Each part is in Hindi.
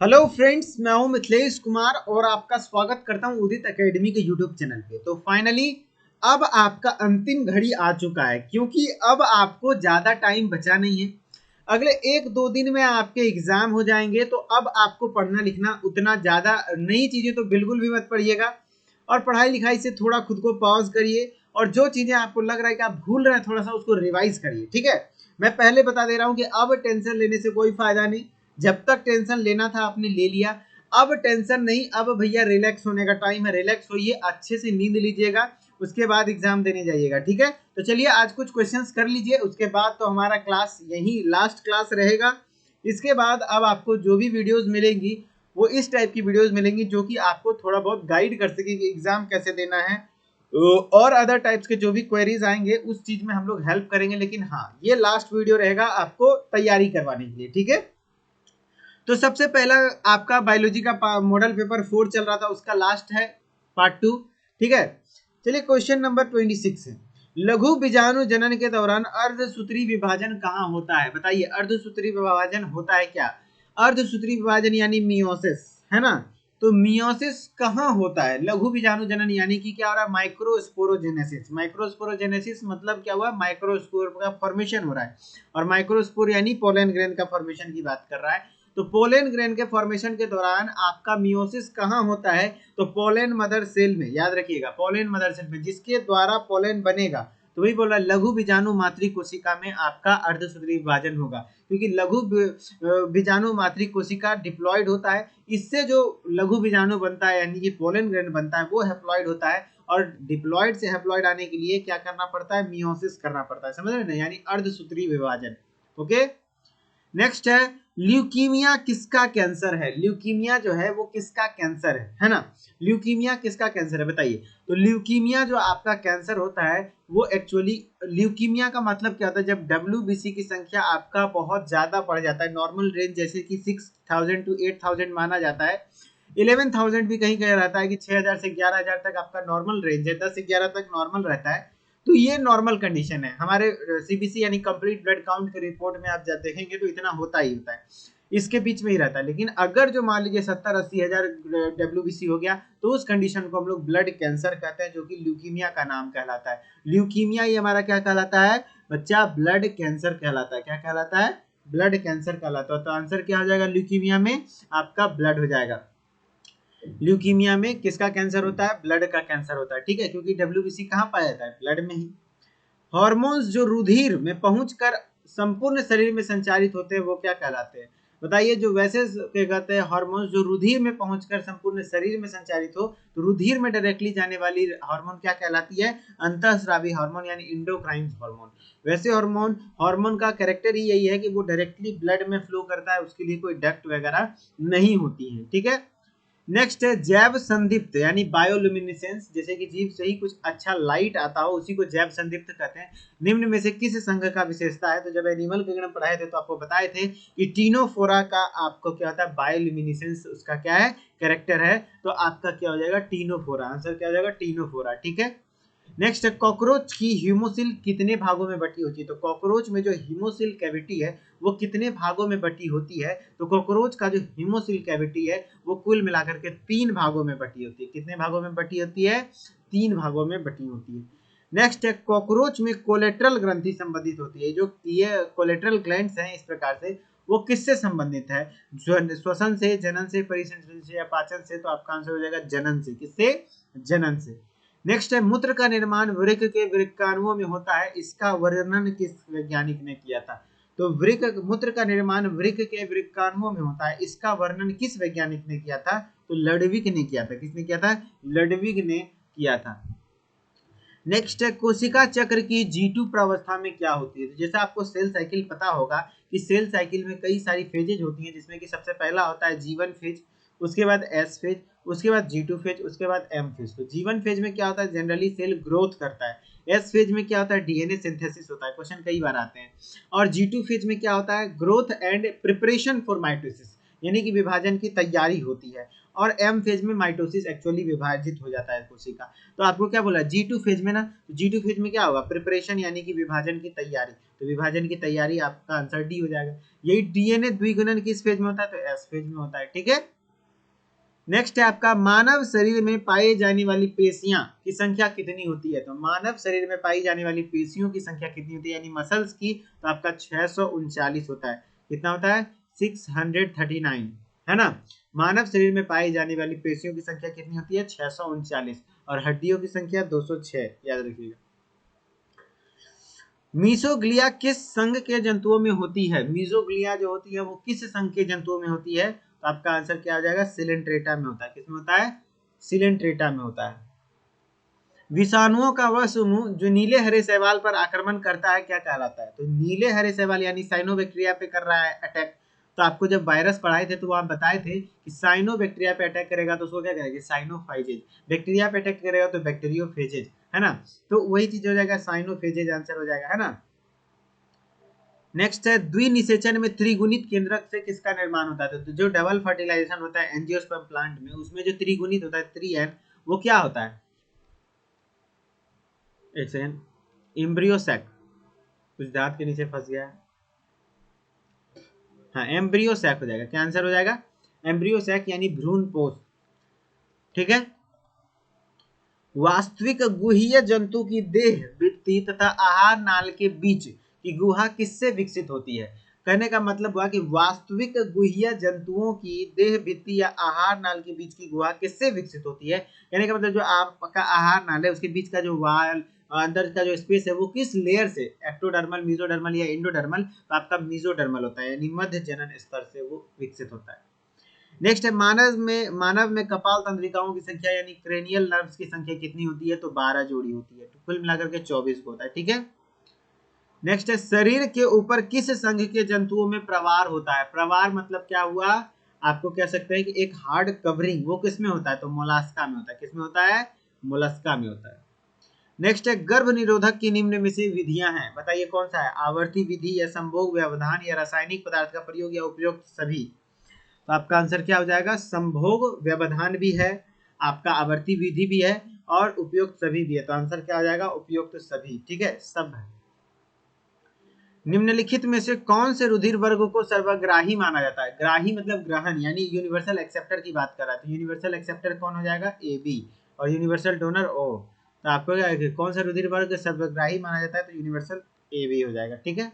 हेलो फ्रेंड्स, मैं हूं मिथिलेश कुमार और आपका स्वागत करता हूं उदित एकेडमी के यूट्यूब चैनल पे। तो फाइनली अब आपका अंतिम घड़ी आ चुका है, क्योंकि अब आपको ज़्यादा टाइम बचा नहीं है। अगले एक दो दिन में आपके एग्जाम हो जाएंगे, तो अब आपको पढ़ना लिखना उतना ज़्यादा, नई चीज़ें तो बिल्कुल भी मत पढ़िएगा और पढ़ाई लिखाई से थोड़ा खुद को पॉज करिए और जो चीज़ें आपको लग रहा है कि आप भूल रहे हैं थोड़ा सा उसको रिवाइज करिए। ठीक है, मैं पहले बता दे रहा हूँ कि अब टेंशन लेने से कोई फायदा नहीं। जब तक टेंशन लेना था आपने ले लिया, अब टेंशन नहीं। अब भैया रिलैक्स होने का टाइम है, रिलैक्स होइए, अच्छे से नींद लीजिएगा, उसके बाद एग्जाम देने जाइएगा। ठीक है, तो चलिए आज कुछ क्वेश्चंस कर लीजिए, उसके बाद तो हमारा क्लास यही लास्ट क्लास रहेगा। इसके बाद अब आपको जो भी वीडियोस मिलेंगी वो इस टाइप की वीडियोस मिलेंगी जो कि आपको थोड़ा बहुत गाइड कर सके कि एग्जाम कैसे देना है। और अदर टाइप्स के जो भी क्वेरीज आएंगे उस चीज में हम लोग हेल्प करेंगे, लेकिन हाँ ये लास्ट वीडियो रहेगा आपको तैयारी करवाने के लिए। ठीक है, तो सबसे पहला आपका बायोलॉजी का मॉडल पेपर 4 चल रहा था, उसका लास्ट है पार्ट 2। ठीक है, चलिए क्वेश्चन नंबर 26 है, लघु बीजाणु जनन के दौरान अर्धसूत्री विभाजन कहाँ होता है? बताइए, अर्धसूत्री विभाजन होता है क्या? अर्धसूत्री विभाजन यानी मियोसिस, है ना? तो मियोसिस कहाँ होता है? लघु बीजाणु जनन यानी कि क्या हो रहा है? माइक्रोस्पोरोजेनेसिस। माइक्रोस्पोरोजेनेसिस मतलब क्या हुआ? माइक्रोस्पोर का फॉर्मेशन हो रहा है, और माइक्रोस्पोर यानी पोलन ग्रेन का फॉर्मेशन की बात कर रहा है। तो पोलन ग्रेन के फॉर्मेशन के दौरान आपका मियोसिस कहाँ होता है? तो पोलन मदर सेल में, याद रखिएगा, पोलन मदर सेल में, जिसके द्वारा पोलन बनेगा। तो वही बोल रहा है, लघु बीजाणु मातृ कोशिका में आपका अर्धसूत्री विभाजन होगा, क्योंकि लघु बीजाणु मातृ कोशिका डिप्लॉयड होता है। इससे जो लघु बीजाणु बनता है यानी कि पोलन ग्रेन बनता है वो हैप्लॉयड होता है, और डिप्लॉयड से हैप्लॉयड आने के लिए क्या करना पड़ता है? मियोसिस करना पड़ता है। समझ रहे ना, यानी अर्धसूत्री विभाजन। ओके, नेक्स्ट है, ल्यूकीमिया किसका कैंसर है? ल्यूकीमिया जो है वो किसका कैंसर है ना? ल्यूकीमिया किसका कैंसर है बताइए। तो ल्यूकीमिया जो आपका कैंसर होता है वो एक्चुअली, ल्यूकीमिया का मतलब क्या होता है? जब डब्ल्यूबीसी की संख्या आपका बहुत ज्यादा बढ़ जाता है, नॉर्मल रेंज जैसे कि 6000 टू 8000 माना जाता है, 11000 भी कहीं कहीं रहता है कि 6000 से 11000 तक आपका नॉर्मल रेंज है, 10 से 11 तक नॉर्मल रहता है। तो ये नॉर्मल कंडीशन है। हमारे सीबीसी यानी कंप्लीट ब्लड काउंट के रिपोर्ट में आप जब देखेंगे तो इतना होता ही होता है, इसके बीच में ही रहता है। लेकिन अगर जो मान लीजिए 70-80 हजार डब्ल्यूबीसी हो गया तो उस कंडीशन को हम लोग ब्लड कैंसर कहते हैं, जो कि ल्यूकीमिया का नाम कहलाता है। ल्यूकीमिया ये हमारा क्या कहलाता है बच्चा? ब्लड कैंसर कहलाता है। क्या कहलाता है? ब्लड कैंसर कहलाता है। तो आंसर क्या हो जाएगा? ल्यूकीमिया में आपका ब्लड हो जाएगा। ल्यूकीमिया में किसका कैंसर होता है? ब्लड का कैंसर होता है। ठीक है, क्योंकि डब्ल्यूबीसी कहाँ पाया जाता है? ब्लड में ही। हार्मोन्स जो रुधिर में पहुंचकर संपूर्ण शरीर में संचारित होते हैं वो क्या कहलाते हैं? बताइए, जो वैसे क्या कहते हैं हार्मोन्स जो रुधिर में पहुंचकर संपूर्ण शरीर में संचारित हो, तो रुधिर में डायरेक्टली जाने वाली हार्मोन क्या कहलाती है? अंतःस्रावी हार्मोन यानी इंडोक्राइन हार्मोन। वैसे हार्मोन हार्मोन का कैरेक्टर ही यही है कि वो डायरेक्टली ब्लड में फ्लो करता है, उसके लिए कोई डक्ट वगैरह नहीं होती है। ठीक है, नेक्स्ट है जैव संदीप्त यानी बायोल्यूमिनेसेंस, जैसे कि जीव से ही कुछ अच्छा लाइट आता हो उसी को जैव संदीप्त कहते हैं। निम्न में से किस संघ का विशेषता है? तो जब एनिमल विज्ञान पढ़ाए थे तो आपको बताए थे कि टीनोफोरा का आपको क्या होता है? बायोल्यूमिनेसेंस उसका क्या है? कैरेक्टर है। तो आपका क्या हो जाएगा? टीनोफोरा। आंसर क्या हो जाएगा? टीनोफोरा। ठीक है, नेक्स्ट, कॉकरोच की हीमोसिल कितने भागों में बटी होती है? तो कॉकरोच में जो हीमोसिल कैविटी है वो कितने भागों में बटी होती है? तो कॉकरोच का जो हीमोसिल कैविटी है वो कुल मिलाकर के 3 भागों में बटी होती है। कितने भागों में बटी होती है? 3 भागों में बटी होती है। नेक्स्ट है, कॉकरोच में कोलेट्रल ग्रंथि संबंधित होती है। जो ये कोलेट्रल ग्लैंड्स हैं इस प्रकार से, वो किससे संबंधित है? श्वसन से, जनन से, परिसंचरण से या पाचन से? तो आपका आंसर हो जाएगा जनन से। किससे? जनन से। नेक्स्ट है, मूत्र का निर्माण वृक्क के वृक्काणुओं में होता है, इसका वर्णन किस वैज्ञानिक ने किया था? तो वृक्क, मूत्र का निर्माण वृक्क के वृक्काणुओं में होता है, इसका वर्णन किस वैज्ञानिक ने किया था? तो लडविक ने किया था। किसने किया था? लडविक ने किया था। नेक्स्ट है, कोशिका चक्र की G2 प्रावस्था में क्या होती है? तो जैसा आपको सेल साइकिल पता होगा कि सेल साइकिल में कई सारी फेजेज होती हैं, जिसमें कि सबसे पहला होता है G1 फेज, उसके बाद S फेज, उसके बाद G2 फेज, उसके बाद M फेज। तो G1 फेज में क्या होता है? जनरली सेल ग्रोथ करता है। S फेज में क्या होता है? डीएनए सिंथेसिस होता है, क्वेश्चन कई बार आते हैं। और G2 फेज में क्या होता है? Growth and preparation for mitosis, यानी कि विभाजन की तैयारी होती है। और एम फेज में माइटोसिस एक्चुअली विभाजित हो जाता है कोशिका। तो आपको क्या बोला G2 फेज में ना, G2 फेज में क्या होगा, प्रिपरेशन यानी कि विभाजन की तैयारी। तो विभाजन की तैयारी आपका आंसर डी हो जाएगा। यही डीएनए द्विगुणन किस फेज में होता है, तो एस फेज में होता है। ठीक है, नेक्स्ट है आपका मानव शरीर में पाई जाने वाली पेशियां की संख्या कितनी होती है। तो मानव शरीर में पाई जाने वाली पेशियों की संख्या कितनी होती है, यानी मसल्स की, तो आपका 639 होता है। कितना होता है, 639, है ना। मानव शरीर में पाई जाने वाली पेशियों की संख्या कितनी होती है, 639, और हड्डियों की संख्या 206, याद रखिएगा। मीसोग्लिया किस संघ के जंतुओं में होती है, मीसोग्लिया जो होती है वो किस संघ के जंतुओं में होती है, तो आपका आंसर क्या आ जाएगा, सिलेंट्रेटा में होता है। किसमें होता है, सिलेंट्रेटा में होता है। विषाणुओं का वह समूह जो नीले हरे शैवाल पर आक्रमण करता है क्या कहलाता है। तो नीले हरे शैवाल यानी साइनोबैक्टीरिया पे कर रहा है अटैक। तो आपको जब वायरस पढ़ाए थे तो वो आप बताए थे कि साइनोबैक्टीरिया पे अटैक करेगा तो उसको क्या करेगा, साइनोफाइजेज। बैक्टीरिया पे अटैक करेगा तो बैक्टीरियोफेजेज, है ना। तो वही चीज हो जाएगा, साइनोफेजेज आंसर हो जाएगा, है ना। नेक्स्ट है द्विनिषेचन में त्रिगुणित केंद्रक से किसका निर्माण होता है। तो जो डबल फर्टिलाइजेशन होता है एंजियोस्पर्म प्लांट में, उसमें जो त्रिगुणित होता है 3n, वो क्या होता है, एक सेकेंड, एम्ब्रियोसैक, कुछ दांत के नीचे फंस गया है, हाँ एम्ब्रियोसैक हो जाएगा। क्या आंसर हो जाएगा, एम्ब्रियोसैक यानी भ्रूणपोष। ठीक है, वास्तविक गुहीय जंतु की देह भित्ति तथा आहार नाल के बीच की गुहा किससे विकसित होती है। कहने का मतलब हुआ कि वास्तविक गुहीय जंतुओं की देह भित्ति या आहार नाल के बीच की गुहा किससे विकसित होती है। कहने का मतलब जो आपका आहार नाल है उसके बीच का जो वाल, अंदर का जो स्पेस है वो किस लेयर से, एक्टोडर्मल, मेसोडर्मल या एंडोडर्मल, तो आपका मेसोडर्मल होता है, यानी मध्य जनन स्तर से वो विकसित होता है। नेक्स्ट है मानव में कपाल तंत्रिकाओं की संख्या यानी क्रेनियल नर्व्स की संख्या कितनी होती है, तो 12 जोड़ी होती है। तो कुल मिलाकर के 24 को होता है। ठीक है, नेक्स्ट है शरीर के ऊपर किस संघ के जंतुओं में प्रवार होता है। प्रवार मतलब क्या हुआ, आपको कह सकते हैं कि एक हार्ड कवरिंग, वो किस में होता है, तो मोलास्का में होता है। किसमें होता है, मोलस्का में होता है। नेक्स्ट है गर्भ निरोधक की निम्न में से विधियां हैं, बताइए कौन सा है, आवर्ती विधि या संभोग व्यवधान या रासायनिक पदार्थ का प्रयोग या उपयुक्त सभी। तो आपका आंसर क्या हो जाएगा, संभोग व्यवधान भी है, आपका आवर्ती विधि भी है, और उपयुक्त सभी भी है। तो आंसर क्या हो जाएगा, उपयुक्त सभी। ठीक है, सब है। निम्नलिखित में से कौन से रुधिर वर्ग को सर्वग्राही माना जाता है। ग्राही मतलब ग्रहण, यानी यूनिवर्सल एक्सेप्टर की बात कर रहा है। तो यूनिवर्सल एक्सेप्टर कौन हो जाएगा, ए बी, और यूनिवर्सल डोनर ओ। तो आपको क्या है, कौन सा रुधिर वर्ग सर्वग्राही माना जाता है, तो यूनिवर्सल ए बी हो जाएगा। ठीक है,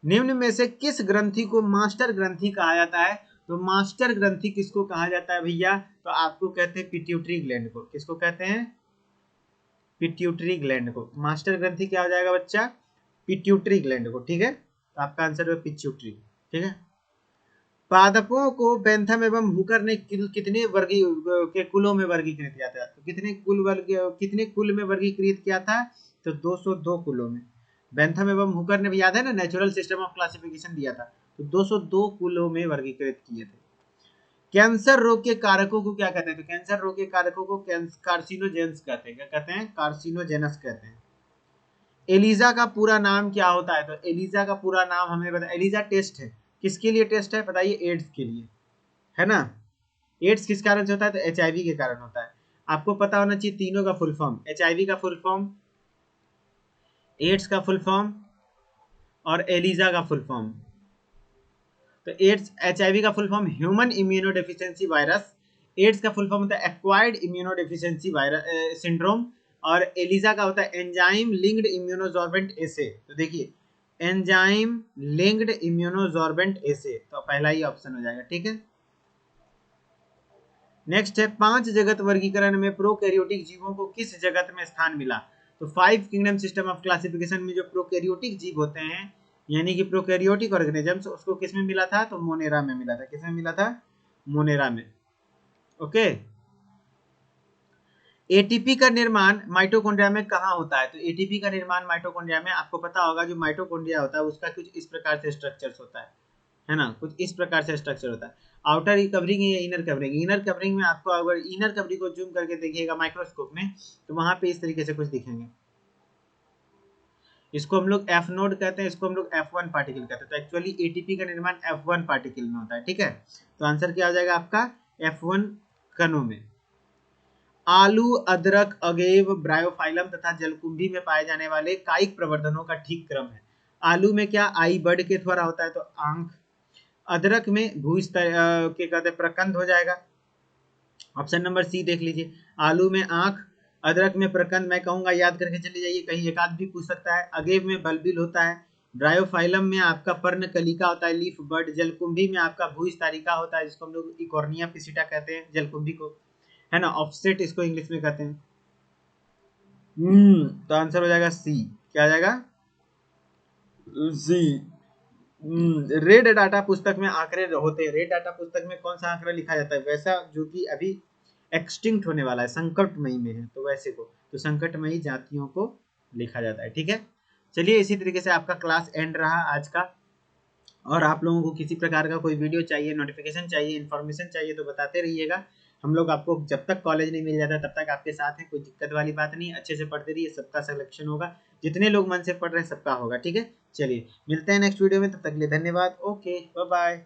निम्न में से किस ग्रंथि को मास्टर ग्रंथि कहा जाता है। तो मास्टर ग्रंथि किसको कहा जाता है भैया, तो आपको कहते हैं पिट्यूटरी ग्लैंड को। किसको कहते हैं, पिट्यूटरी ग्लैंड को। मास्टर ग्रंथि क्या हो जाएगा बच्चा, पिट्यूटरी ग्लैंड को। ठीक है, तो आपका आंसर है पिट्यूटरी। ठीक है, पादपों को बेंथम एवं हुकर ने कितने वर्गी के कुलों में वर्गीकृत किया था। तो कितने कुल में वर्गीकृत किया था, तो 202 कुलों में। बेंथम एवं हुकर ने भी, याद है ना, नेचुरल सिस्टम ऑफ क्लासिफिकेशन दिया था, तो 202 कुलों में वर्गीकृत किए थे। कैंसर रोग के कारकों को क्या कहते हैं। तो कैंसर रोग के कारकों को कार्सिनोजेंस कहते हैं। क्या कहते हैं, कार्सिनोजेनस कहते हैं। एलिजा का पूरा नाम क्या होता है। तो एलिजा का पूरा नाम हमें बता, एलिजा टेस्ट है, किसके लिए टेस्ट है बताइए, एड्स के लिए, है ना। एड्स किस कारण से होता है, तो एचआईवी के कारण होता है। आपको पता होना चाहिए तीनों का फुल फॉर्म, एचआईवी का फुल फॉर्म, एड्स का फुल फॉर्म, और एलिजा का फुल फॉर्म। तो एड्स, एचआईवी का full form human immunodeficiency virus, AIDS का फुल फॉर्म होता है एक्वायर्ड इम्यूनोडेफिशिएंसी वायरस सिंड्रोम, और एलिजा का होता है एंजाइम लिंक्ड इम्यूनोसॉर्बेंट एसे। तो देखिए एंजाइम लिंक्ड इम्यूनोसॉर्बेंट एसे, तो पहला ही ऑप्शन हो जाएगा। ठीक है, नेक्स्ट है 5 जगत वर्गीकरण में प्रोकैरियोटिक जीवों को किस जगत में स्थान मिला। तो 5 किंगडम सिस्टम ऑफ क्लासिफिकेशन में जो प्रोकैरियोटिक जीव होते हैं, यानी कि प्रोकैरियोटिक ऑर्गेनिजम्स, उसको किस में मिला था, तो मोनेरा में मिला था। किस में मिला था, मोनेरा में। ओके, एटीपी का निर्माण माइटोकॉन्ड्रिया में कहाँ होता है। तो एटीपी का निर्माण माइटोकॉन्ड्रिया में, आपको पता होगा जो माइटोकॉन्ड्रिया होता है उसका कुछ इस प्रकार से स्ट्रक्चर्स होता है ना, कुछ इस प्रकार से स्ट्रक्चर होता है। आउटर कवरिंग या इनर कवरिंग, इनर कवरिंग में आपको अगर इनर कवरिंग को जूम करके देखिएगा माइक्रोस्कोप में, तो वहां पे इस तरीके से कुछ दिखेंगे। इसको हम लोग एफ नोड कहते हैं, इसको हम लोग F1 पार्टिकल कहते हैं। तो एक्चुअली एटीपी का निर्माण F1 पार्टिकल में होता है। ठीक है, तो आंसर क्या हो जाएगा आपका, F1 कणों में। आलू, अदरक, अगेव, ब्रायोफाइलम तथा जलकुंभी में पाए जाने वाले कायिक प्रवर्धनों का ठीक क्रम है। आलू में क्या आई बर्ड के द्वारा होता है, तो आंख। अदरक में के कहते प्रकंद हो जाएगा। ऑप्शन नंबर सी देख लीजिए, आलू में आंख, अदरक में प्रकंद। मैं कहूंगा याद करके चले जाइए, कहीं एक आध भी पूछ सकता है। अगेव में बल्बिल होता है। ब्रायोफाइलम में आपका पर्ण कलिका होता है, लीफ बर्ड। जलकुंभी में आपका भूस्थारिका होता है, जिसको हम लोग इकोर्निया पिसिटा कहते हैं, जलकुंभी को, है ना। ऑफसेट इसको इंग्लिश में कहते हैं। तो आंसर हो जाएगा सी। क्या आ जाएगा, सी। रेड डाटा पुस्तक में आंकड़े होते हैं। रेड डाटा पुस्तक में कौन सा आंकड़ा लिखा जाता है, वैसा जो कि अभी एक्सटिंक्ट होने वाला है, संकटमयी में है, तो वैसे को, तो संकटमयी जातियों को लिखा जाता है। ठीक है, चलिए इसी तरीके से आपका क्लास एंड रहा आज का। और आप लोगों को किसी प्रकार का कोई वीडियो चाहिए, नोटिफिकेशन चाहिए, इन्फॉर्मेशन चाहिए, तो बताते रहिएगा। हम लोग आपको जब तक कॉलेज नहीं मिल जाता तब तक आपके साथ हैं, कोई दिक्कत वाली बात नहीं। अच्छे से पढ़ते रहिए, सबका सिलेक्शन होगा, जितने लोग मन से पढ़ रहे हैं सबका होगा। ठीक है, चलिए मिलते हैं नेक्स्ट वीडियो में, तब तक के लिए धन्यवाद। Okay, bye bye.